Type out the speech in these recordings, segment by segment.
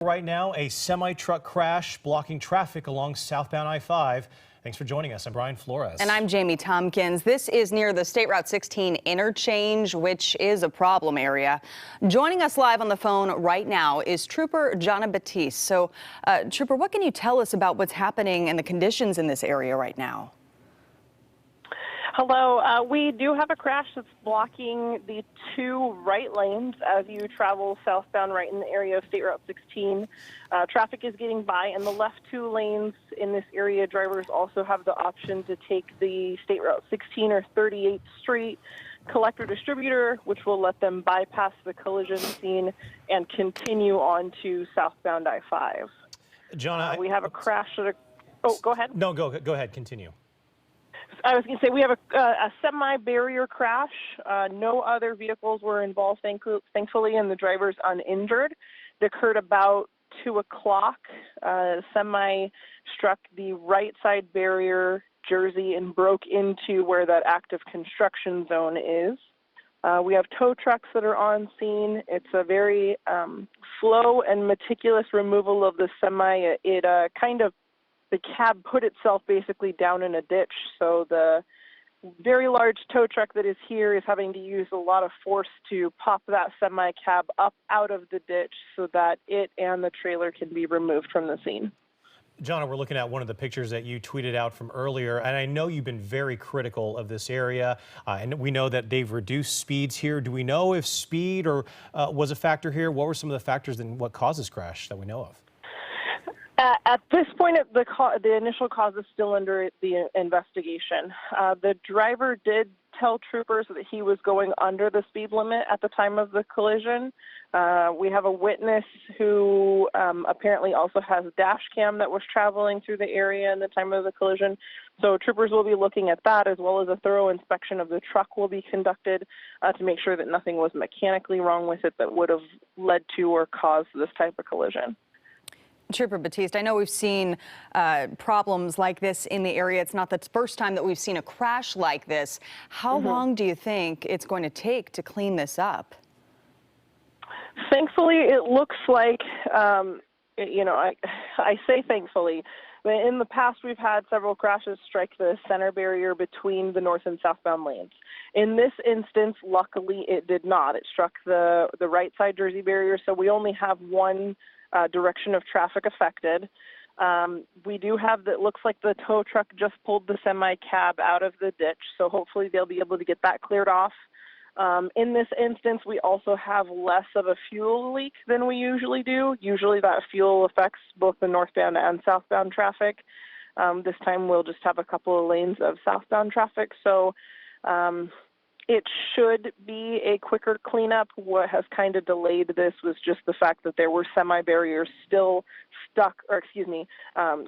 Right now, a semi-truck crash blocking traffic along southbound I-5. Thanks for joining us. I'm Brian Flores. And I'm Jamie Tompkins. This is near the State Route 16 interchange, which is a problem area. Joining us live on the phone right now is Trooper Jonna Batiste. So, Trooper, what can you tell us about what's happening and the conditions in this area right now? Hello. We do have a crash that's blocking the two right lanes as you travel southbound right in the area of State Route 16. Traffic is getting by in the left two lanes in this area. Drivers also have the option to take the State Route 16 or 38th Street collector distributor, which will let them bypass the collision scene and continue on to southbound I-5. Jonna, we have a crash at oh, go ahead. No, go ahead. Continue. I was going to say we have a semi-barrier crash. No other vehicles were involved, thankfully, and the driver's uninjured. It occurred about 2 o'clock. Semi struck the right side barrier, Jersey, and broke into where that active construction zone is. We have tow trucks that are on scene. It's a very slow and meticulous removal of the semi. The cab put itself basically down in a ditch, so the very large tow truck that is here is having to use a lot of force to pop that semi-cab up out of the ditch so that it and the trailer can be removed from the scene. Jonna, we're looking at one of the pictures that you tweeted out from earlier, and I know you've been very critical of this area, and we know that they've reduced speeds here. Do we know if speed was a factor here? What were some of the factors and what caused this crash that we know of? At this point, the initial cause is still under the investigation. The driver did tell troopers that he was going under the speed limit at the time of the collision. We have a witness who apparently also has a dash cam that was traveling through the area in the time of the collision. So troopers will be looking at that, as well as a thorough inspection of the truck will be conducted to make sure that nothing was mechanically wrong with it that would have led to or caused this type of collision. Trooper Batiste, I know we've seen problems like this in the area. It's not the first time that we've seen a crash like this. How long do you think it's going to take to clean this up? Thankfully, it looks like, I say thankfully, but in the past we've had several crashes strike the center barrier between the north and southbound lanes. In this instance, luckily, it did not. It struck the right side Jersey barrier, so we only have one direction of traffic affected. We do have that. Looks like the tow truck just pulled the semi cab out of the ditch, so hopefully they'll be able to get that cleared off. In this instance, we also have less of a fuel leak than we usually do. Usually that fuel affects both the northbound and southbound traffic. This time we'll just have a couple of lanes of southbound traffic, so it should be a quicker cleanup. What has kind of delayed this was just the fact that there were semi-barriers still stuck,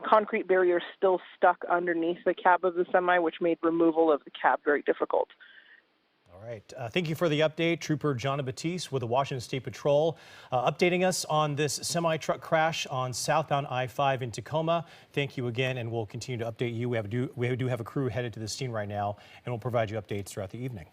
concrete barriers still stuck underneath the cab of the semi, which made removal of the cab very difficult. All right. Thank you for the update. Trooper Jonna Batiste with the Washington State Patrol updating us on this semi-truck crash on southbound I-5 in Tacoma. Thank you again, and we'll continue to update you. We do have a crew headed to the scene right now, and we'll provide you updates throughout the evening.